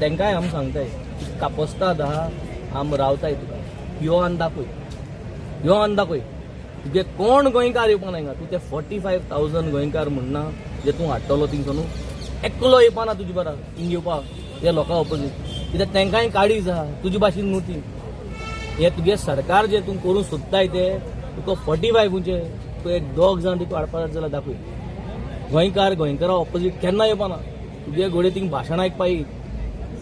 तांकांय आमी सांगताय कापस्ताद आहा आम रावताय तुका यो आनी दाखय तुगे कोण गोंयकार येवपाना हिंगा तूं ते 45,000 गोंयकार म्हणना जे तूं हाडटलो थिंगसून एकलो येवपाना तुजे बरा हिंग येवपाक ते लोकां ऑपोजीट कित्याक तांकांय काळीज आहा तुजे भाशेन न्हू ती हे तुगे सरकार जे तूं करूंक सोदताय ते तुका 45चे तूं एक दोग जाण तुका हाडपाक जाल्यार दाखय गोंयकारा ऑपोजीट केन्ना येवपाना तुगे घोडे थिंग भाशण आयकपा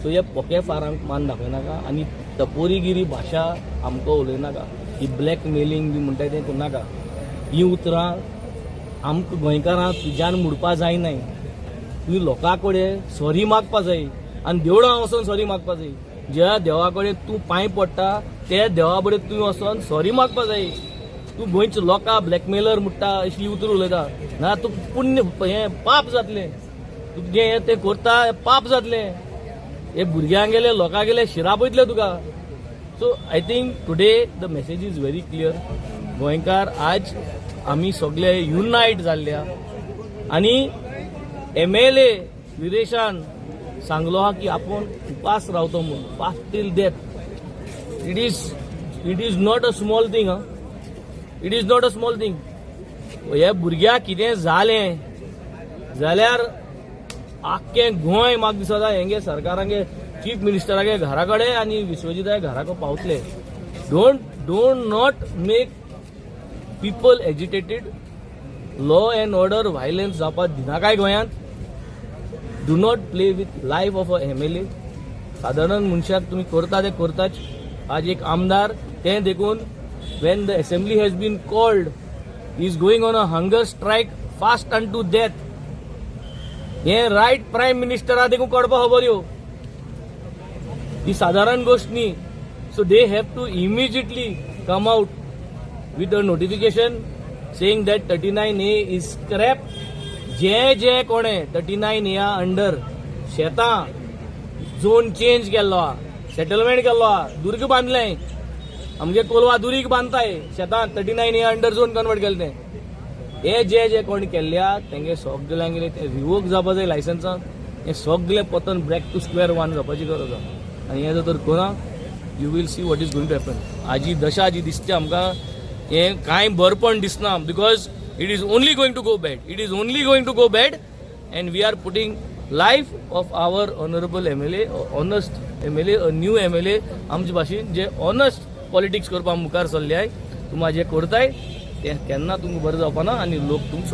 सो हे पोके फारांक मान दाखयनाका आनी टपोरीगिरी भाशा आमकां उलयनाका ही ब्लॅकमेलिंग बी म्हणटाय तें करनाका ही उतरां आमकां गोंयकारां तुज्यान मुडपा जायनाय तुवें लोकां कडेन सॉरी मागपा जाय आनी देवळां वचोन सॉरी मागपा जाय ज्या देवा कडेन तूं पांय पडटा त्या देवा कडेन तुवें वचोन सॉरी मागपा जाय तूं गोंयच्या लोकां ब्लॅकमेलर म्हणटा अशी उतर उलयता ना तूं पुण्य हें पाप जातलें तुजें हें तें करता पाप जातलें हे भुरग्यांक गेले लोकां गेले शिराप वयतले तुका so I think today the message is very clear गोंयकार आज आमी सगळे युनायट जाल्ल्या आनी MLA विरेशान सांगलो हा की आपूण उपास रावतो म्हणून fast till death it is not a small thing it is not a small thing हे भुरग्याक कितें जालें जाल्यार आख्खें गोंय म्हाका दिसता हेंगे सरकारांगे चीफ मिनिस्टरागे घरा कडेन आनी विश्वजिताय घराको पावतले don't not make people agitated law end order violence जावपाक दिनाकाय गोंयांत do not play with life of a MLA सादारण मनशाक तुमी करता ते करताच आज एक आमदार तें देखून when the assembly has been called is going on a hunger strike fast unto death हे रायट प्रायम मिनिस्टरा देखून कळपा खबर ह्यो ही साधारण गोष्ट न्ही so they have to immediately come out with a notification saying that 39A is scrap जे कोणे 39A अंडर शेतां झोन चेंज केल्लो हा सेटलमेंट केल्लो हा दुर्ग बांदलें आमगे कोलवा दुरीक बांदताय शेतां 39A अंडर झोन कन्वर्ट केलें तें हे जे कोण केल्ल्या तेंगे सगळ्यांक गेले ते रिवोक जावपा जाय लायसन्सान हे सगळे पतन ब्रेक टू स्क्वेअर वन जावपाची गरज आसा आनी हे जर कोना you will see what is going to happen आजी दशा जी दिसते आमकां हे कांय बरपण दिसना because it is only going to go bad and we are putting life of our honourable MLA honest MLA a new MLA आमचे भाशेन जे ऑनस्ट पॉलिटिक्स करपाक मुखार सरले आय तुमी जे करताय तें केन्ना तुमकां बरें जावपाना आनी लोक तुमकां